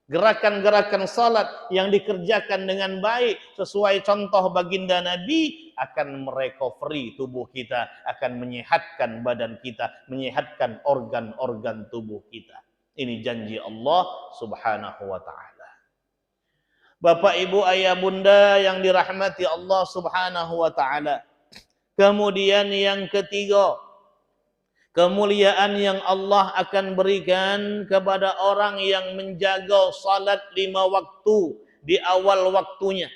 Gerakan-gerakan salat yang dikerjakan dengan baik sesuai contoh baginda Nabi akan merecovery tubuh kita, akan menyehatkan badan kita, menyehatkan organ-organ tubuh kita. Ini janji Allah Subhanahu wa taala. Bapak, Ibu, ayah, bunda yang dirahmati Allah Subhanahu wa taala. Kemudian yang ketiga, kemuliaan yang Allah akan berikan kepada orang yang menjaga salat 5 waktu di awal waktunya.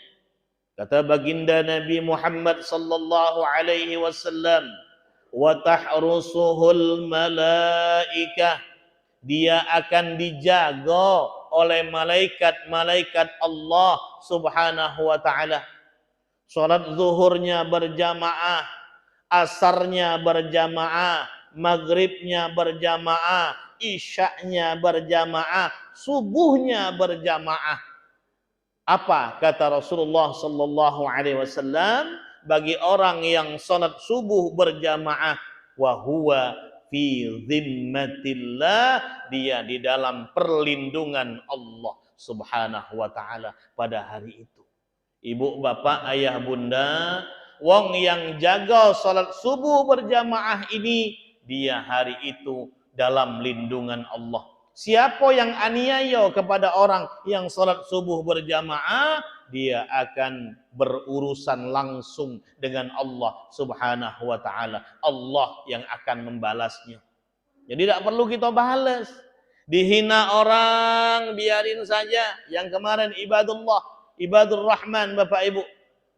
Kata baginda Nabi Muhammad sallallahu alaihi wasallam, wa tahrusuhul malaikah, dia akan dijaga oleh malaikat-malaikat Allah Subhanahu wa taala. Salat zuhurnya berjamaah, asarnya berjamaah, maghribnya berjamaah, isyaknya berjamaah, subuhnya berjamaah. Apa kata Rasulullah sallallahu alaihi wasallam bagi orang yang salat subuh berjamaah? Wa huwa fi zimmatillah, dia di dalam perlindungan Allah Subhanahu wa taala pada hari itu. Ibu, bapak, ayah, bunda, wong yang jaga salat subuh berjamaah ini, dia hari itu dalam lindungan Allah. Siapa yang aniaya kepada orang yang salat subuh berjamaah, dia akan berurusan langsung dengan Allah Subhanahu wa taala. Allah yang akan membalasnya. Jadi tidak perlu kita balas. Dihina orang, biarin saja. Yang kemarin ibadullah, ibadur rahman, Bapak Ibu.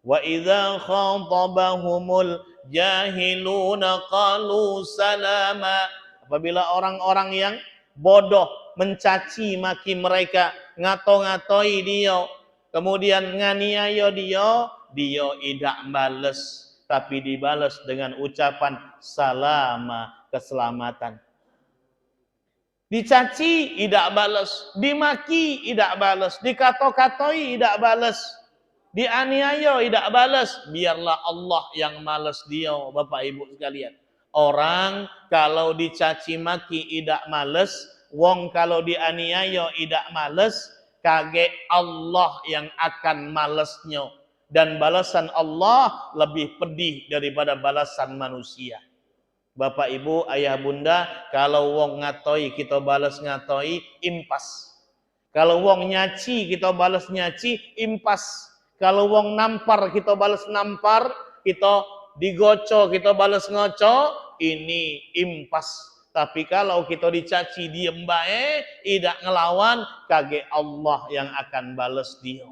Wa idza khatabahumul jahiluna qalu salama. Apabila orang-orang yang bodoh mencaci maki mereka, ngato-ngatoi dia, kemudian nganiaya dia tidak balas, tapi dibalas dengan ucapan salama, keselamatan. Dicaci tidak balas, dimaki tidak balas, dikato-katoi tidak balas, dianiaya tidak balas. Biarlah Allah yang malas dia, Bapak Ibu sekalian. Orang kalau dicaci maki tidak males, wong kalau dianiaya tidak males, kage Allah yang akan malesnya. Dan balasan Allah lebih pedih daripada balasan manusia. Bapak, Ibu, ayah, bunda, kalau wong ngatoi kita balas ngatoi, impas. Kalau wong nyaci kita balas nyaci, impas. Kalau wong nampar kita balas nampar, kita digoco kita balas ngoco, ini impas. Tapi kalau kita dicaci diem bae, tidak ngelawan, kage Allah yang akan balas dia.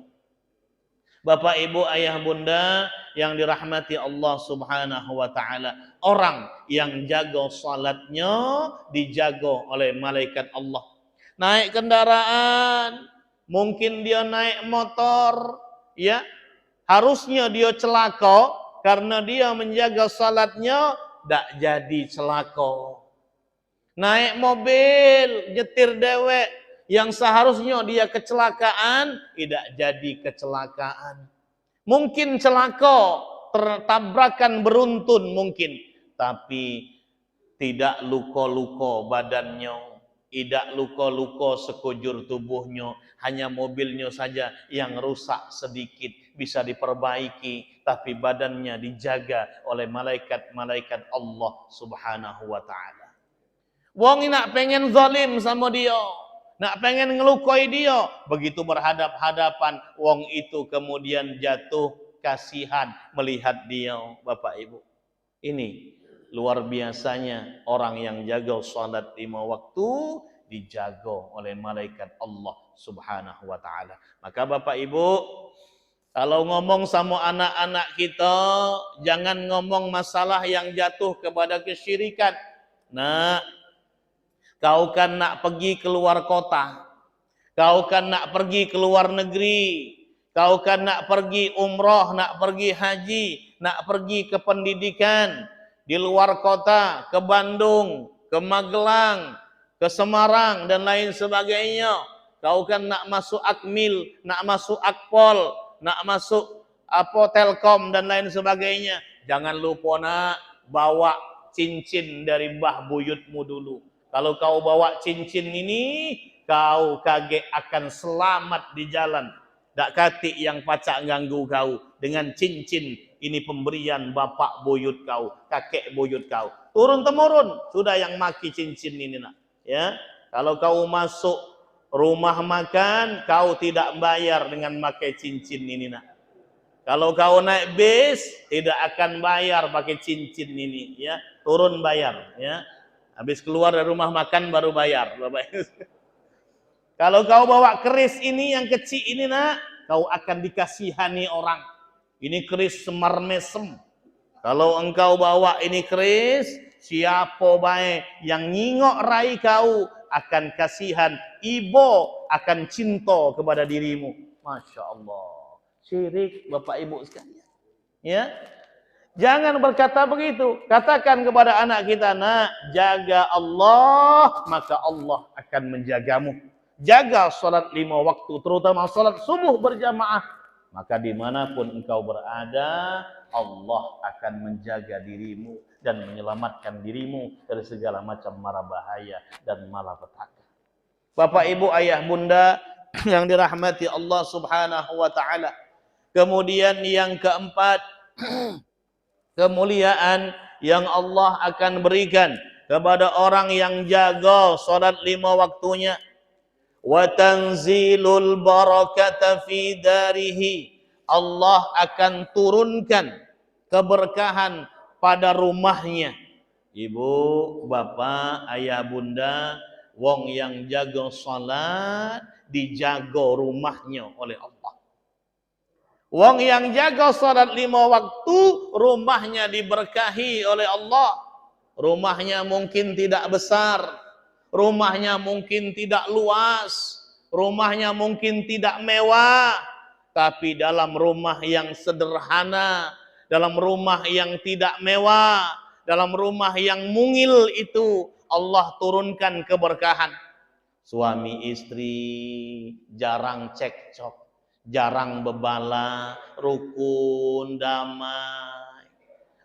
Bapak, Ibu, ayah, bunda yang dirahmati Allah Subhanahu wa taala, orang yang jaga salatnya dijaga oleh malaikat Allah. Naik kendaraan, mungkin dia naik motor, ya, harusnya dia celaka karena dia menjaga salatnya, tidak jadi celaka. Naik mobil, nyetir dewek, yang seharusnya dia kecelakaan, tidak jadi kecelakaan. Mungkin celaka, tertabrakan beruntun mungkin, tapi tidak luka-luka badannya, tidak luka-luka sekujur tubuhnya, hanya mobilnya saja yang rusak sedikit, bisa diperbaiki, tapi badannya dijaga oleh malaikat-malaikat Allah Subhanahu wa taala. Wong nak pengen zalim sama dia, nak pengen ngelukai dia, begitu berhadap-hadapan, wong itu kemudian jatuh kasihan melihat dia. Bapak, Ibu, ini luar biasanya orang yang jaga salat 5 waktu dijaga oleh malaikat Allah Subhanahu wa taala. Maka Bapak, Ibu, kalau ngomong sama anak-anak kita, jangan ngomong masalah yang jatuh kepada kesyirikan. Nah, kau kan nak pergi keluar kota, kau kan nak pergi keluar negeri, kau kan nak pergi umrah, nak pergi haji, nak pergi ke pendidikan di luar kota, ke Bandung, ke Magelang, ke Semarang dan lain sebagainya. Kau kan nak masuk Akmil, nak masuk Akpol, nak masuk Telkom dan lain sebagainya. Jangan lupa nak bawa cincin dari mbah buyutmu dulu. Kalau kau bawa cincin ini, kau kaget akan selamat di jalan. Dak katik yang pacak ganggu kau dengan cincin ini pemberian bapak buyut kau, kakek buyut kau. Turun temurun sudah yang maki cincin ini nak. Ya, kalau kau masuk rumah makan kau tidak bayar dengan pakai cincin ini nak. Kalau kau naik bis tidak akan bayar pakai cincin ini ya. Turun bayar ya. Habis keluar dari rumah makan baru bayar. Kalau kau bawa keris ini yang kecil ini nak, kau akan dikasihani orang. Ini keris semar mesem. Kalau engkau bawa ini keris, siapa baik yang nyingok rai kau akan kasihan, ibo akan cinta kepada dirimu. Masya Allah. Syirik Bapak Ibu sekalian. Ya. Jangan berkata begitu. Katakan kepada anak kita, nak, jaga Allah, maka Allah akan menjagamu. Jaga salat 5 waktu, terutama salat subuh berjamaah. Maka dimanapun engkau berada, Allah akan menjaga dirimu dan menyelamatkan dirimu dari segala macam mara bahaya dan malapetaka. Bapak, Ibu, Ayah, Bunda yang dirahmati Allah Subhanahu wa taala. Kemudian yang keempat, kemuliaan yang Allah akan berikan kepada orang yang jaga salat 5 waktunya. Wa tanzilul barakata fi darihi. Allah akan turunkan keberkahan pada rumahnya. Ibu, bapak, ayah, bunda, wong yang jaga salat dijaga rumahnya oleh Allah. Wong yang jaga salat 5 waktu, rumahnya diberkahi oleh Allah. Rumahnya mungkin tidak besar, rumahnya mungkin tidak luas, rumahnya mungkin tidak mewah, tapi dalam rumah yang sederhana, dalam rumah yang tidak mewah, dalam rumah yang mungil itu Allah turunkan keberkahan. Suami istri jarang cekcok, jarang bebala, rukun, damai.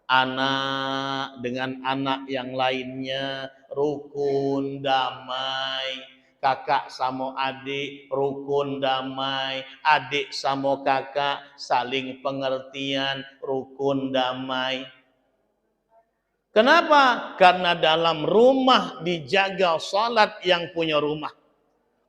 Anak dengan anak yang lainnya rukun, damai. Kakak sama adik rukun, damai. Adik sama kakak saling pengertian, rukun, damai. Kenapa? Karena dalam rumah dijaga salat yang punya rumah.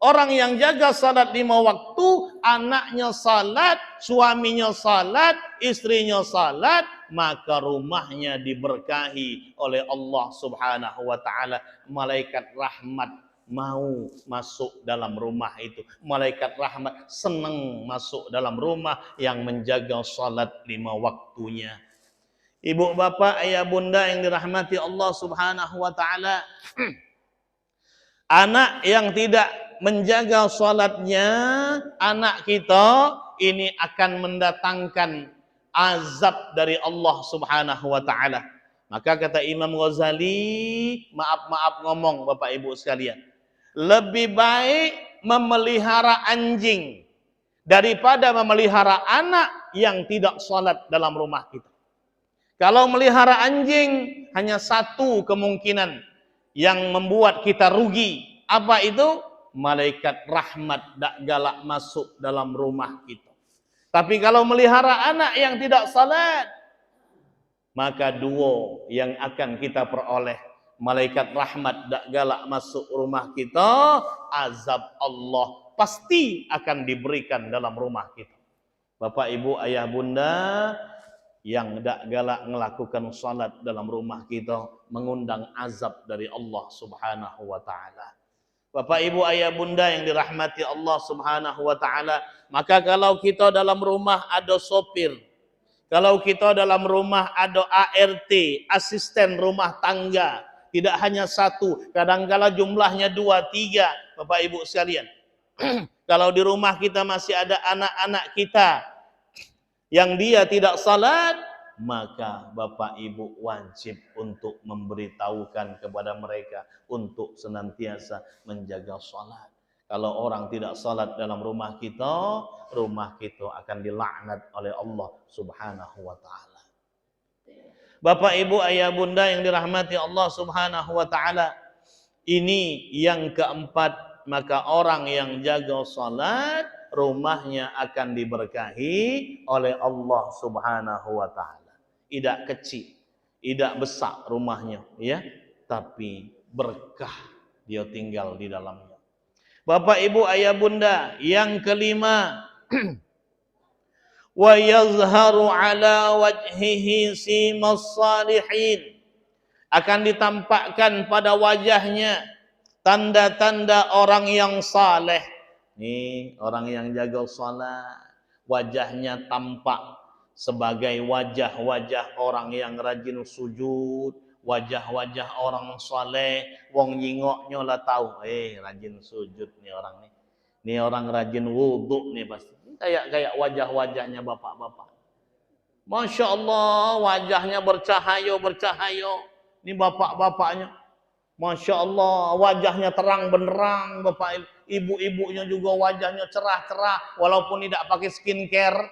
Orang yang jaga salat 5 waktu, anaknya salat, suaminya salat, istrinya salat, maka rumahnya diberkahi oleh Allah Subhanahu wa taala. Malaikat rahmat mau masuk dalam rumah itu. Malaikat rahmat senang masuk dalam rumah yang menjaga salat 5 waktunya. Ibu, bapak, ayah, bunda yang dirahmati Allah Subhanahu wa taala. Anak yang tidak menjaga salatnya, anak kita ini akan mendatangkan azab dari Allah Subhanahu wa taala. Maka kata Imam Ghazali, maaf ngomong Bapak Ibu sekalian, lebih baik memelihara anjing daripada memelihara anak yang tidak salat dalam rumah kita. Kalau melihara anjing hanya satu kemungkinan yang membuat kita rugi. Apa itu? Malaikat rahmat dak galak masuk dalam rumah kita. Tapi kalau melihara anak yang tidak salat, maka dua yang akan kita peroleh. Malaikat rahmat dak galak masuk rumah kita, azab Allah pasti akan diberikan dalam rumah kita. Bapak, Ibu, ayah, bunda yang dak galak melakukan salat dalam rumah kita, mengundang azab dari Allah Subhanahu wa taala. Bapak, Ibu, ayah, bunda yang dirahmati Allah Subhanahu wa taala, maka kalau kita dalam rumah ada sopir, kalau kita dalam rumah ada ART, asisten rumah tangga, tidak hanya satu, kadang-kala jumlahnya 2, 3, Bapak Ibu sekalian. Kalau di rumah kita masih ada anak-anak kita yang dia tidak salat, maka Bapak Ibu wajib untuk memberitahukan kepada mereka untuk senantiasa menjaga salat. Kalau orang tidak salat dalam rumah kita akan dilaknat oleh Allah Subhanahu wa taala. Bapak, Ibu, ayah, bunda yang dirahmati Allah Subhanahu wa taala, ini yang keempat, maka orang yang jaga salat rumahnya akan diberkahi oleh Allah Subhanahu wa taala. Tidak kecil, tidak besar rumahnya, ya, tapi berkah dia tinggal di dalamnya. Bapak, Ibu, ayah, bunda, yang kelima, wa yazharu ala wajhihi simas salihin, akan ditampakkan pada wajahnya tanda-tanda orang yang saleh. Nih, orang yang jaga salat, wajahnya tampak sebagai wajah-wajah orang yang rajin sujud, wajah-wajah orang saleh. Wong nyingoknya lah tahu, rajin sujud nih orang nih. Nih orang rajin wudhu nih pasti. Kayak wajah-wajahnya bapak-bapak. Masya Allah, wajahnya bercahaya. Ini bapak-bapaknya. Masya Allah, wajahnya terang benderang. Bapak ibu-ibunya juga wajahnya cerah-cerah. Walaupun tidak pakai skincare.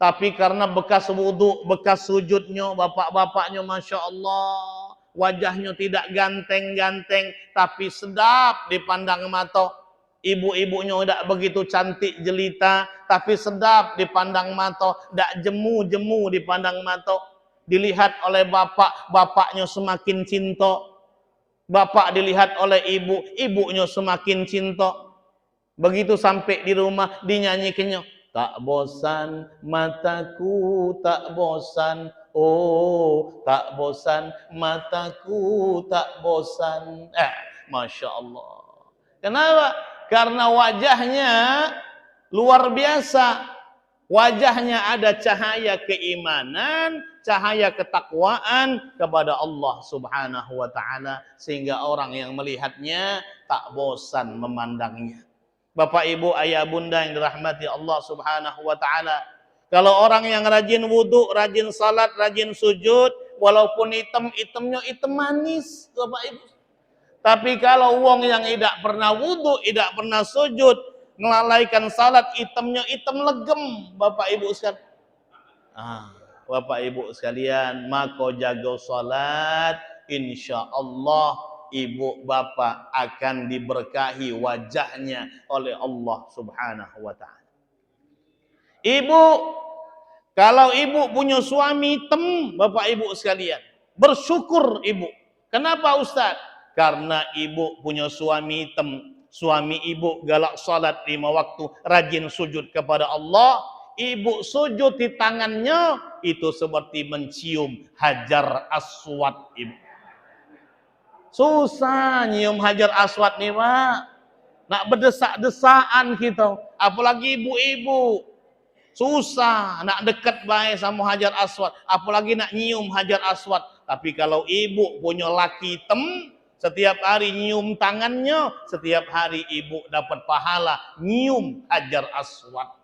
Tapi karena bekas wudhu, bekas sujudnya, bapak-bapaknya Masya Allah. Wajahnya tidak ganteng-ganteng. Tapi sedap dipandang mata. Ibu-ibunya tidak begitu cantik jelita, tapi sedap dipandang mata, tidak jemu-jemu dipandang mata. Dilihat oleh bapak, bapaknya semakin cinta. Bapak dilihat oleh ibu, ibunya semakin cinta. Begitu sampai di rumah dinyanyikannya, tak bosan mataku, tak bosan, oh tak bosan mataku, tak bosan. Masya Allah. Kenapa? Karena wajahnya luar biasa. Wajahnya ada cahaya keimanan, cahaya ketakwaan kepada Allah Subhanahu wa taala, sehingga orang yang melihatnya tak bosan memandangnya. Bapak, Ibu, ayah, bunda yang dirahmati Allah Subhanahu wa taala, kalau orang yang rajin wudu, rajin salat, rajin sujud, walaupun hitam-hitamnya hitam manis, Bapak Ibu. Tapi kalau wong yang tidak pernah wudu, tidak pernah sujud, melalaikan salat, hitamnya hitam legem, Bapak Ibu sekalian. Bapak Ibu sekalian, maka jaga salat, insya Allah ibu bapak akan diberkahi wajahnya oleh Allah Subhanahu wa taala. Ibu, kalau ibu punya suami hitam, Bapak Ibu sekalian, bersyukur ibu. Kenapa Ustaz? Karena ibu punya suami hitam, suami ibu galak salat 5 waktu, rajin sujud kepada Allah, ibu sujud di tangannya, itu seperti mencium hajar aswad ibu. Susah nyium hajar aswad nih Pak, nak berdesak-desaan kita, apalagi ibu-ibu. Susah nak dekat baik sama hajar aswad, apalagi nak nyium hajar aswad. Tapi kalau ibu punya laki hitam, setiap hari nyium tangannya, setiap hari ibu dapat pahala nyium hajar aswad.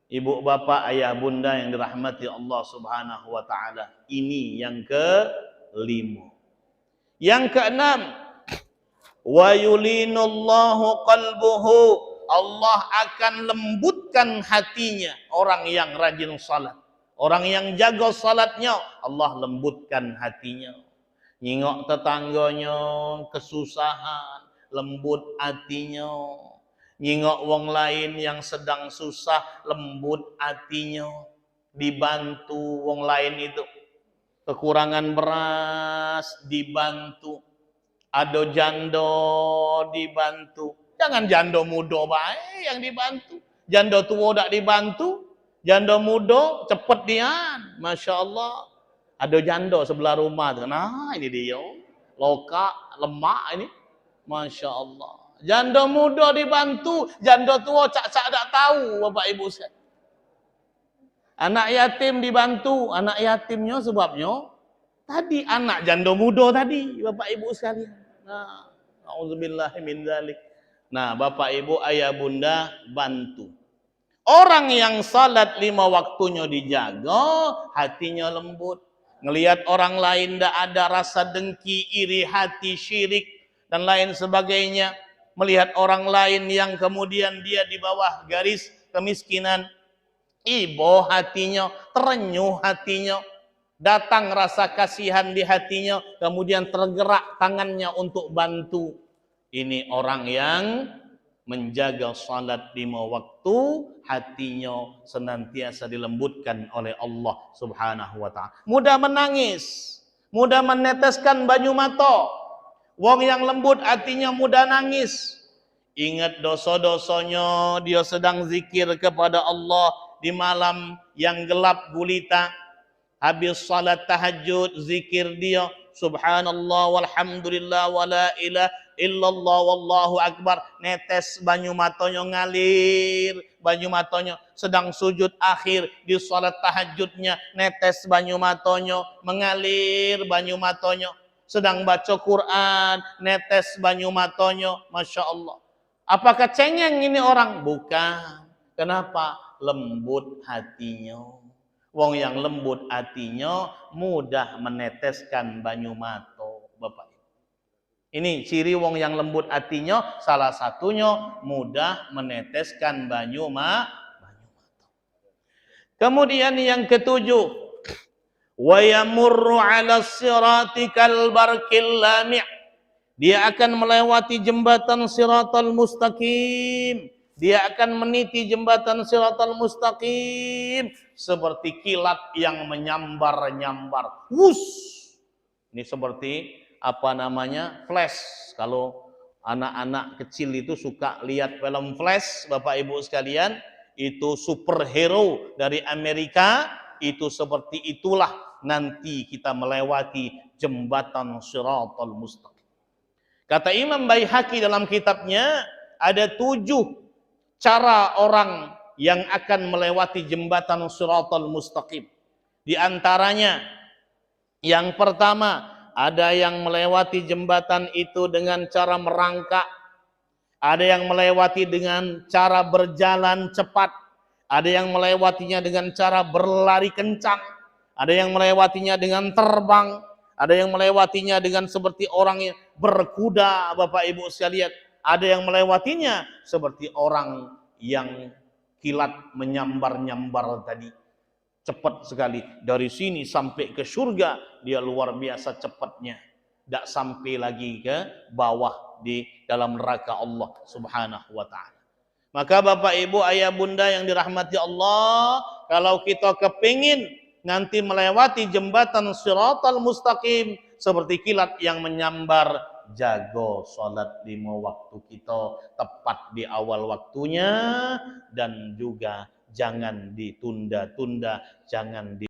Ibu bapak, ayah bunda yang dirahmati Allah Subhanahu wa taala. Ini yang ke-5. Yang ke-6, wa yulinullahu qalbuhu. Allah akan lembutkan hatinya orang yang rajin salat. Orang yang jaga salatnya, Allah lembutkan hatinya. Nyingok tetangganya kesusahan, lembut hatinya. Nyingok wong lain yang sedang susah, lembut hatinya. Dibantu wong lain itu. Kekurangan beras, dibantu. Ada jando, dibantu. Jangan jando muda baik yang dibantu. Jando tua tak dibantu. Jando muda cepet dia. Masya Allah. Ada jando sebelah rumah tu. Nah ini dia. Loka, lemak ini. Masya Allah. Jando muda dibantu. Jando tua cak-cak tak tahu Bapak Ibu sekalian. Anak yatim dibantu. Anak yatimnya sebabnya tadi anak jando muda tadi Bapak Ibu sekalian. Nah, auzubillahi min dzalik. Nah, Bapak Ibu, ayah bunda bantu. Orang yang salat 5 waktunya dijaga, hatinya lembut. Ngelihat orang lain tidak ada rasa dengki, iri hati, syirik, dan lain sebagainya. Melihat orang lain yang kemudian dia di bawah garis kemiskinan. Ibo hatinya, terenyuh hatinya. Datang rasa kasihan di hatinya, kemudian tergerak tangannya untuk bantu. Ini orang yang menjaga salat 5 waktu, hatinya senantiasa dilembutkan oleh Allah Subhanahu wa taala. Mudah menangis, mudah meneteskan banyu mata. Wong yang lembut hatinya mudah nangis. Ingat dosa-dosanya, dia sedang zikir kepada Allah di malam yang gelap gulita. Habis salat tahajud, zikir dia, subhanallah walhamdulillah wala ilaha illallah wallahu akbar. Netes banyu matonyo ngalir, banyu matonyo. Sedang sujud akhir di salat tahajudnya, netes banyu matonyo mengalir, banyu matonyo. Sedang baca Quran, netes banyu matonyo, masya Allah. Apakah cengeng ini orang? Bukan. Kenapa? Lembut hatinya. Wong yang lembut hatinya mudah meneteskan banyu mato, Bapak. Ini ciri wong yang lembut hatinya, salah satunya mudah meneteskan banyu mato. Kemudian yang ketujuh, wa yamurru 'ala sirati kal barqil lami'. Dia akan melewati jembatan Siratal Mustaqim. Dia akan meniti jembatan Siratal Mustaqim seperti kilat yang menyambar-nyambar. Wus. Ini seperti apa namanya? Flash. Kalau anak-anak kecil itu suka lihat film flash, Bapak Ibu sekalian, itu superhero dari Amerika, itu seperti itulah nanti kita melewati jembatan Siratal Mustaqim. Kata Imam Baihaqi dalam kitabnya, ada 7 cara orang yang akan melewati jembatan Siratal Mustaqim. Di antaranya, yang pertama, ada yang melewati jembatan itu dengan cara merangkak. Ada yang melewati dengan cara berjalan cepat. Ada yang melewatinya dengan cara berlari kencang. Ada yang melewatinya dengan terbang. Ada yang melewatinya dengan seperti orang yang berkuda, Bapak Ibu sekalian. Ada yang melewatinya seperti orang yang kilat menyambar-nyambar tadi. Cepat sekali. Dari sini sampai ke surga, dia luar biasa cepatnya. Tidak sampai lagi ke bawah di dalam neraka Allah Subhanahu wa ta'ala. Maka Bapak Ibu, ayah bunda yang dirahmati Allah, kalau kita kepingin nanti melewati jembatan Siratal Mustaqim seperti kilat yang menyambar, jago salat 5 waktu kita tepat di awal waktunya, dan juga jangan ditunda-tunda, jangan